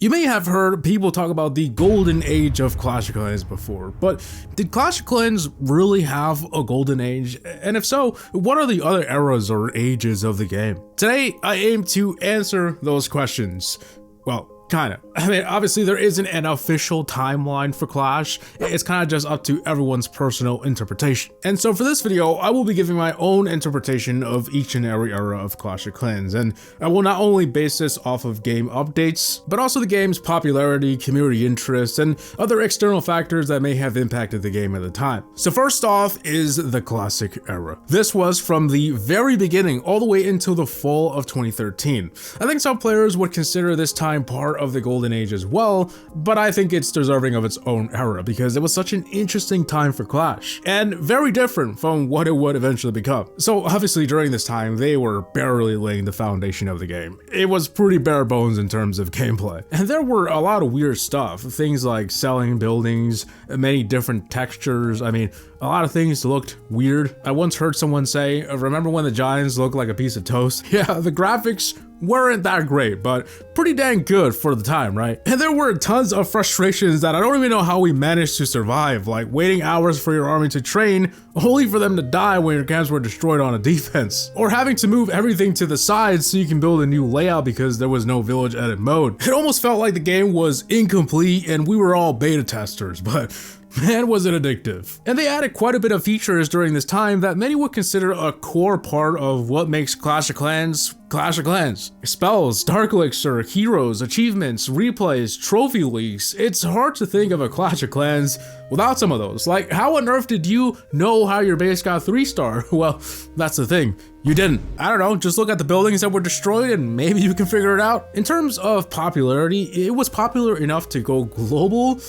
You may have heard people talk about the golden age of Clash of Clans before, but did Clash of Clans really have a golden age? And if so, what are the other eras or ages of the game? Today, I aim to answer those questions. Well, kinda. I mean, obviously there isn't an official timeline for Clash. It's kind of just up to everyone's personal interpretation. And so for this video, I will be giving my own interpretation of each and every era of Clash of Clans. And I will not only base this off of game updates, but also the game's popularity, community interest, and other external factors that may have impacted the game at the time. So first off is the Classic era. This was from the very beginning all the way until the fall of 2013. I think some players would consider this time part of the golden age as well, but I think it's deserving of its own era because it was such an interesting time for Clash and very different from what it would eventually become. So obviously during this time they were barely laying the foundation of the game. It was pretty bare bones in terms of gameplay, and there were a lot of weird stuff, things like selling buildings, many different textures. I mean, a lot of things looked weird. I once heard someone say, remember when the Giants looked like a piece of toast? Yeah, the graphics weren't that great, but pretty dang good for the time, right? And there were tons of frustrations that I don't even know how we managed to survive, like waiting hours for your army to train, only for them to die when your camps were destroyed on a defense, or having to move everything to the side so you can build a new layout because there was no village edit mode. It almost felt like the game was incomplete and we were all beta testers, but man, was it addictive. And they added quite a bit of features during this time that many would consider a core part of what makes Clash of Clans Clash of Clans. Spells, Dark Elixir, heroes, achievements, replays, trophy leagues. It's hard to think of a Clash of Clans without some of those. Like, how on earth did you know how your base got 3-star? Well, that's the thing. You didn't. I don't know, just look at the buildings that were destroyed and maybe you can figure it out. In terms of popularity, it was popular enough to go global,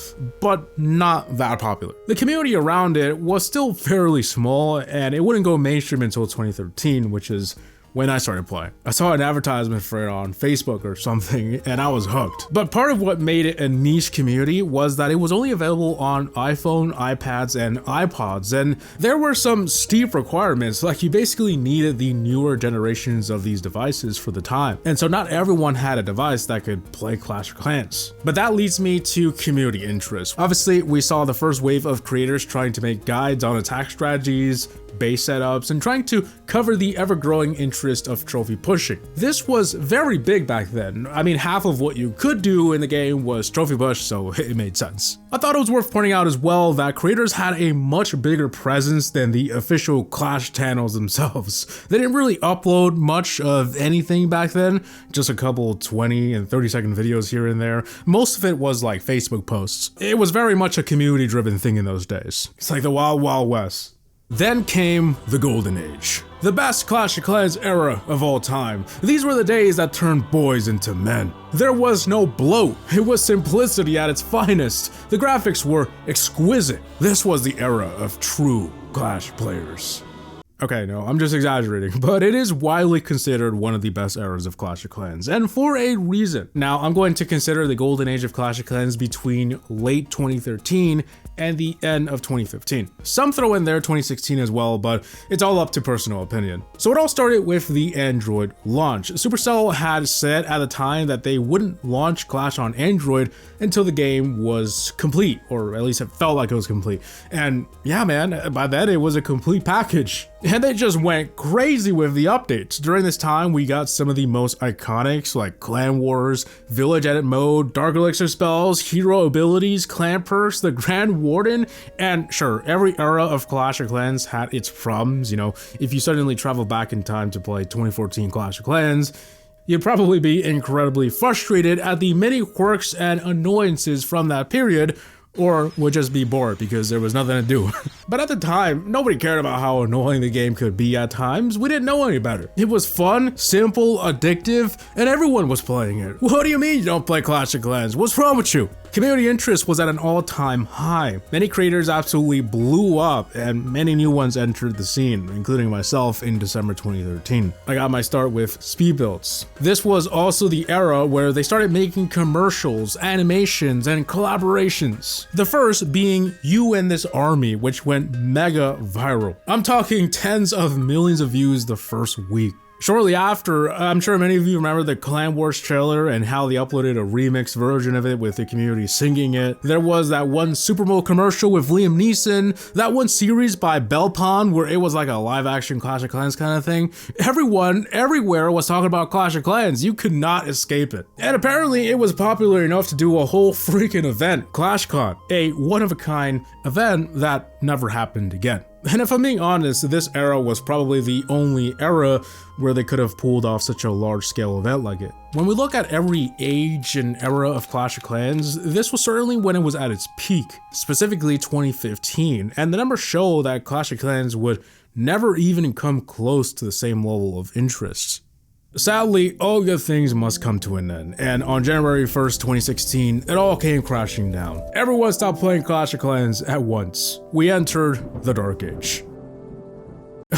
but not that popular. The community around it was still fairly small and it wouldn't go mainstream until 2013, which is when I started playing. I saw an advertisement for it on Facebook or something and I was hooked. But part of what made it a niche community was that it was only available on iPhone, iPads, and iPods, and there were some steep requirements, like you basically needed the newer generations of these devices for the time. And so not everyone had a device that could play Clash of Clans. But that leads me to community interest. Obviously, we saw the first wave of creators trying to make guides on attack strategies, base setups, and trying to cover the ever-growing interest of trophy pushing. This was very big back then. I mean, half of what you could do in the game was trophy push, so it made sense. I thought it was worth pointing out as well that creators had a much bigger presence than the official Clash channels themselves. They didn't really upload much of anything back then, just a couple 20 and 30-second videos here and there. Most of it was like Facebook posts. It was very much a community-driven thing in those days. It's like the Wild Wild West. Then came the Golden Age, the best Clash of Clans era of all time. These were the days that turned boys into men. There was no bloat, it was simplicity at its finest. The graphics were exquisite. This was the era of true Clash players. Okay, no, I'm just exaggerating, but it is widely considered one of the best eras of Clash of Clans, and for a reason. Now, I'm going to consider the golden age of Clash of Clans between late 2013 and the end of 2015. Some throw in there 2016 as well, but it's all up to personal opinion. So it all started with the Android launch. Supercell had said at the time that they wouldn't launch Clash on Android until the game was complete, or at least it felt like it was complete. And yeah, man, by then it was a complete package. And they just went crazy with the updates. During this time, we got some of the most iconics like Clan Wars, Village Edit Mode, Dark Elixir spells, hero abilities, clan perks, the Grand Warden, and sure, every era of Clash of Clans had its problems. You know, if you suddenly travel back in time to play 2014 Clash of Clans, you'd probably be incredibly frustrated at the many quirks and annoyances from that period, or would just be bored because there was nothing to do. But at the time, nobody cared about how annoying the game could be at times. We didn't know any better. It was fun, simple, addictive, and everyone was playing it. What do you mean you don't play Clash of Clans? What's wrong with you? Community interest was at an all-time high. Many creators absolutely blew up and many new ones entered the scene, including myself in December 2013. I got my start with speed builds. This was also the era where they started making commercials, animations, and collaborations. The first being You and This Army, which went mega viral. I'm talking tens of millions of views the first week. Shortly after, I'm sure many of you remember the Clan Wars trailer and how they uploaded a remix version of it with the community singing it. There was that one Super Bowl commercial with Liam Neeson, that one series by Belpon where it was like a live action Clash of Clans kind of thing. Everyone, everywhere was talking about Clash of Clans. You could not escape it. And apparently it was popular enough to do a whole freaking event, ClashCon, a one-of-a-kind event that never happened again. And if I'm being honest, this era was probably the only era where they could have pulled off such a large-scale event like it. When we look at every age and era of Clash of Clans, this was certainly when it was at its peak, specifically 2015, and the numbers show that Clash of Clans would never even come close to the same level of interest. Sadly, all good things must come to an end, and on January 1st, 2016, it all came crashing down. Everyone stopped playing Clash of Clans at once. We entered the Dark Age.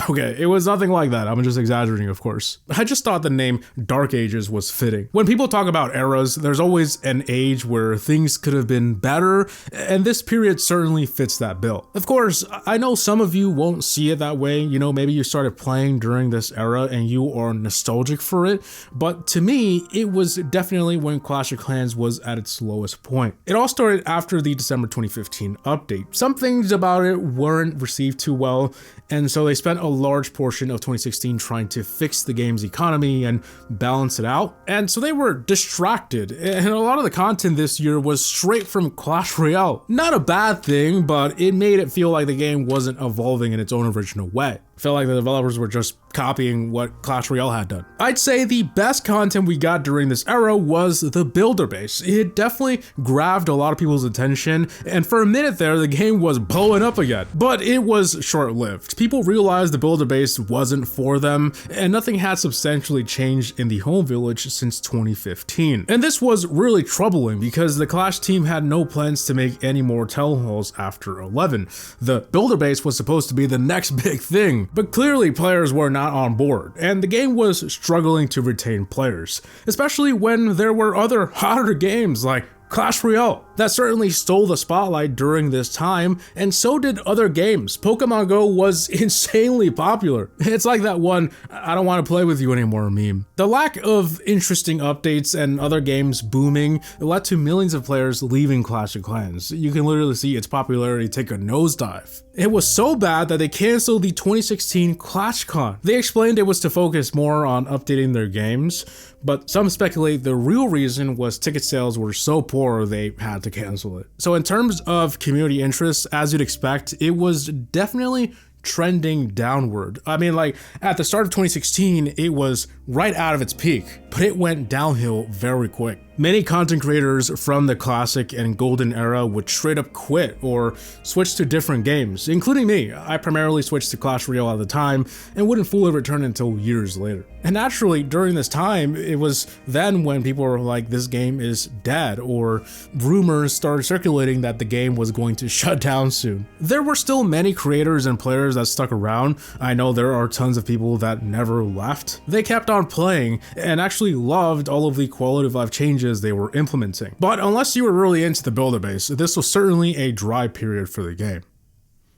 Okay, it was nothing like that. I'm just exaggerating, of course. I just thought the name Dark Ages was fitting. When people talk about eras, there's always an age where things could have been better, and this period certainly fits that bill. Of course, I know some of you won't see it that way. You know, maybe you started playing during this era and you are nostalgic for it, but to me, it was definitely when Clash of Clans was at its lowest point. It all started after the December 2015 update. Some things about it weren't received too well, and so they spent a large portion of 2016 trying to fix the game's economy and balance it out. And so they were distracted, and a lot of the content this year was straight from Clash Royale. Not a bad thing, but it made it feel like the game wasn't evolving in its own original way. Felt like the developers were just copying what Clash Royale had done. I'd say the best content we got during this era was the builder base. It definitely grabbed a lot of people's attention, and for a minute there, the game was blowing up again. But it was short-lived. People realized the builder base wasn't for them, and nothing had substantially changed in the home village since 2015. And this was really troubling because the Clash team had no plans to make any more Town Halls after 11. The builder base was supposed to be the next big thing. But clearly players were not on board, and the game was struggling to retain players, especially when there were other hotter games like Clash Royale that certainly stole the spotlight during this time, and so did other games. Pokemon Go was insanely popular. It's like that one "I don't want to play with you anymore" meme. The lack of interesting updates and other games booming led to millions of players leaving Clash of Clans. You can literally see its popularity take a nosedive. It was so bad that they canceled the 2016 ClashCon. They explained it was to focus more on updating their games, but some speculate the real reason was ticket sales were so poor they had to cancel it. So in terms of community interest, as you'd expect, it was definitely trending downward. I mean, like at the start of 2016, it was right out of its peak, but it went downhill very quick. Many content creators from the classic and golden era would straight up quit or switch to different games, including me. I primarily switched to Clash Royale at the time and wouldn't fully return until years later. And naturally, during this time, it was then when people were like, this game is dead, or rumors started circulating that the game was going to shut down soon. There were still many creators and players that stuck around. I know there are tons of people that never left. They kept on playing and actually loved all of the quality of life changes they were implementing. But unless you were really into the builder base, this was certainly a dry period for the game.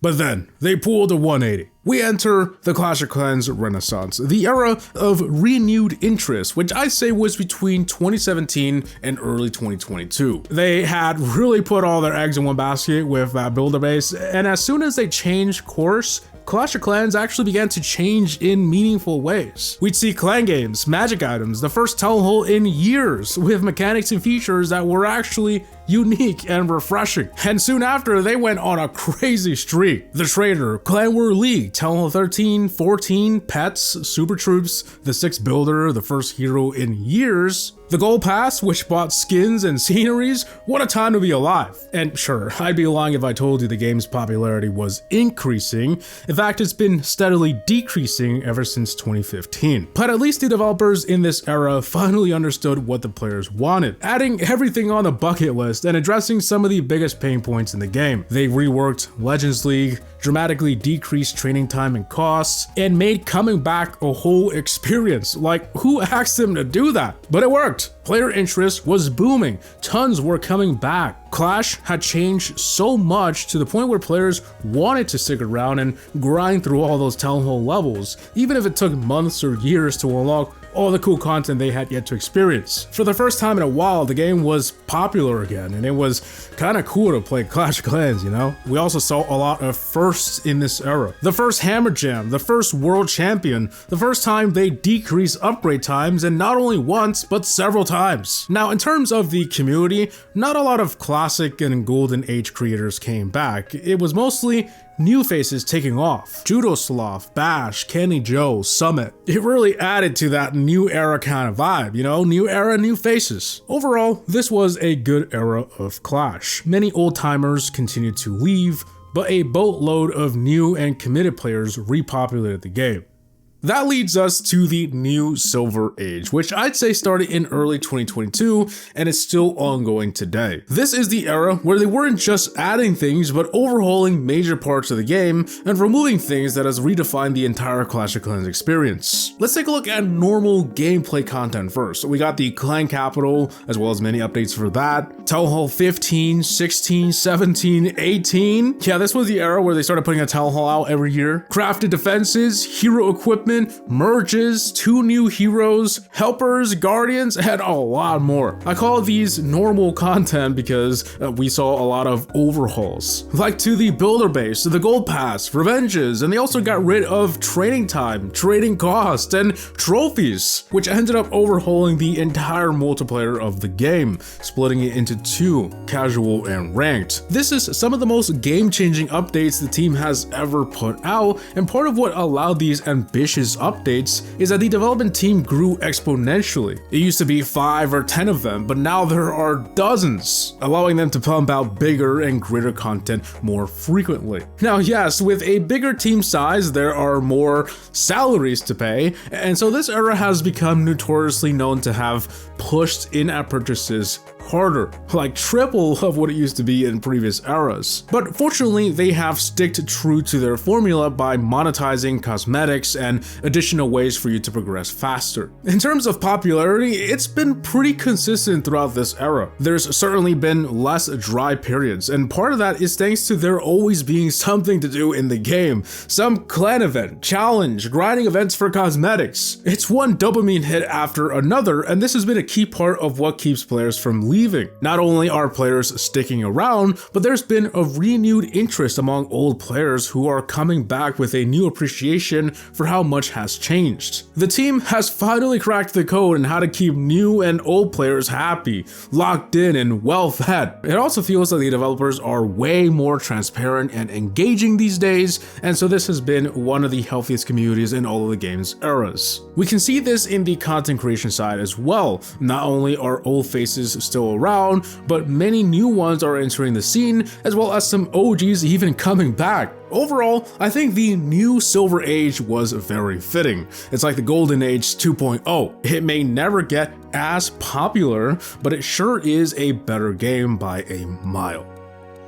But then, they pulled a 180. We enter the Clash of Clans Renaissance, the era of renewed interest, which I say was between 2017 and early 2022. They had really put all their eggs in one basket with that builder base, and as soon as they changed course, Clash of Clans actually began to change in meaningful ways. We'd see clan games, magic items, the first Town Hall in years, with mechanics and features that were actually unique and refreshing. And soon after, they went on a crazy streak. The Trader, Clan War League, Town Hall 13, 14, Pets, Super Troops, the 6th Builder, the first hero in years, the Gold Pass, which bought skins and sceneries. What a time to be alive. And sure, I'd be lying if I told you the game's popularity was increasing. In fact, it's been steadily decreasing ever since 2015. But at least the developers in this era finally understood what the players wanted, adding everything on the bucket list and addressing some of the biggest pain points in the game. They reworked Legends League, dramatically decreased training time and costs, and made coming back a whole experience. Like, who asked them to do that? But it worked. worked. Player interest was booming, tons were coming back. Clash had changed so much to the point where players wanted to stick around and grind through all those Town Hall levels, even if it took months or years to unlock all the cool content they had yet to experience. For the first time in a while, the game was popular again, and it was kinda cool to play Clash of Clans, you know? We also saw a lot of firsts in this era. The first Hammer Jam, the first World Champion, the first time they decreased upgrade times, and not only once, but several times. Now, in terms of the community, not a lot of Classic and Golden Age creators came back. It was mostly new faces taking off. Judoslav, Bash, Kenny Joe, Summit. It really added to that new era kind of vibe, you know? New era, new faces. Overall, this was a good era of Clash. Many old timers continued to leave, but a boatload of new and committed players repopulated the game. That leads us to the new Silver Age, which I'd say started in early 2022 and is still ongoing today. This is the era where they weren't just adding things, but overhauling major parts of the game and removing things that has redefined the entire Clash of Clans experience. Let's take a look at normal gameplay content first. We got the Clan Capital, as well as many updates for that. Town Hall 15, 16, 17, 18. Yeah, this was the era where they started putting a Town Hall out every year. Crafted defenses, hero equipment, merges, 2 new heroes, helpers, guardians, and a lot more. I call these normal content because we saw a lot of overhauls. Like to the builder base, the gold pass, revenges, and they also got rid of training time, trading cost, and trophies, which ended up overhauling the entire multiplayer of the game, splitting it into 2, casual and ranked. This is some of the most game-changing updates the team has ever put out, and part of what allowed these ambitious updates is that the development team grew exponentially. It used to be 5 or 10 of them, but now there are dozens, allowing them to pump out bigger and greater content more frequently. Now, yes, with a bigger team size, there are more salaries to pay, and so this era has become notoriously known to have pushed in-app purchases harder, like triple of what it used to be in previous eras. But fortunately, they have sticked true to their formula by monetizing cosmetics and additional ways for you to progress faster. In terms of popularity, it's been pretty consistent throughout this era. There's certainly been less dry periods, and part of that is thanks to there always being something to do in the game. Some clan event, challenge, grinding events for cosmetics. It's one dopamine hit after another, and this has been a key part of what keeps players from leaving. Not only are players sticking around, but there's been a renewed interest among old players who are coming back with a new appreciation for how much has changed. The team has finally cracked the code on how to keep new and old players happy, locked in, and well fed. It also feels that the developers are way more transparent and engaging these days, and so this has been one of the healthiest communities in all of the game's eras. We can see this in the content creation side as well. Not only are old faces still around, but many new ones are entering the scene, as well as some OGs even coming back. Overall, I think the new Silver Age was very fitting. It's like the Golden Age 2.0. It may never get as popular, but it sure is a better game by a mile.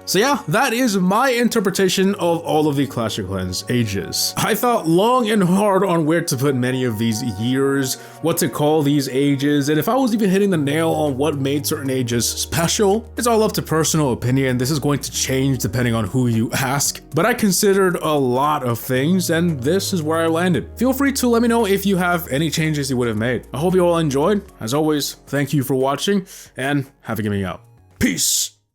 So yeah, that is my interpretation of all of the Clash of Clans ages. I thought long and hard on where to put many of these years, what to call these ages, and if I was even hitting the nail on what made certain ages special. It's all up to personal opinion. This is going to change depending on who you ask, but I considered a lot of things, and this is where I landed. Feel free to let me know if you have any changes you would have made. I hope you all enjoyed. As always, thank you for watching, and have a gaming out. Peace!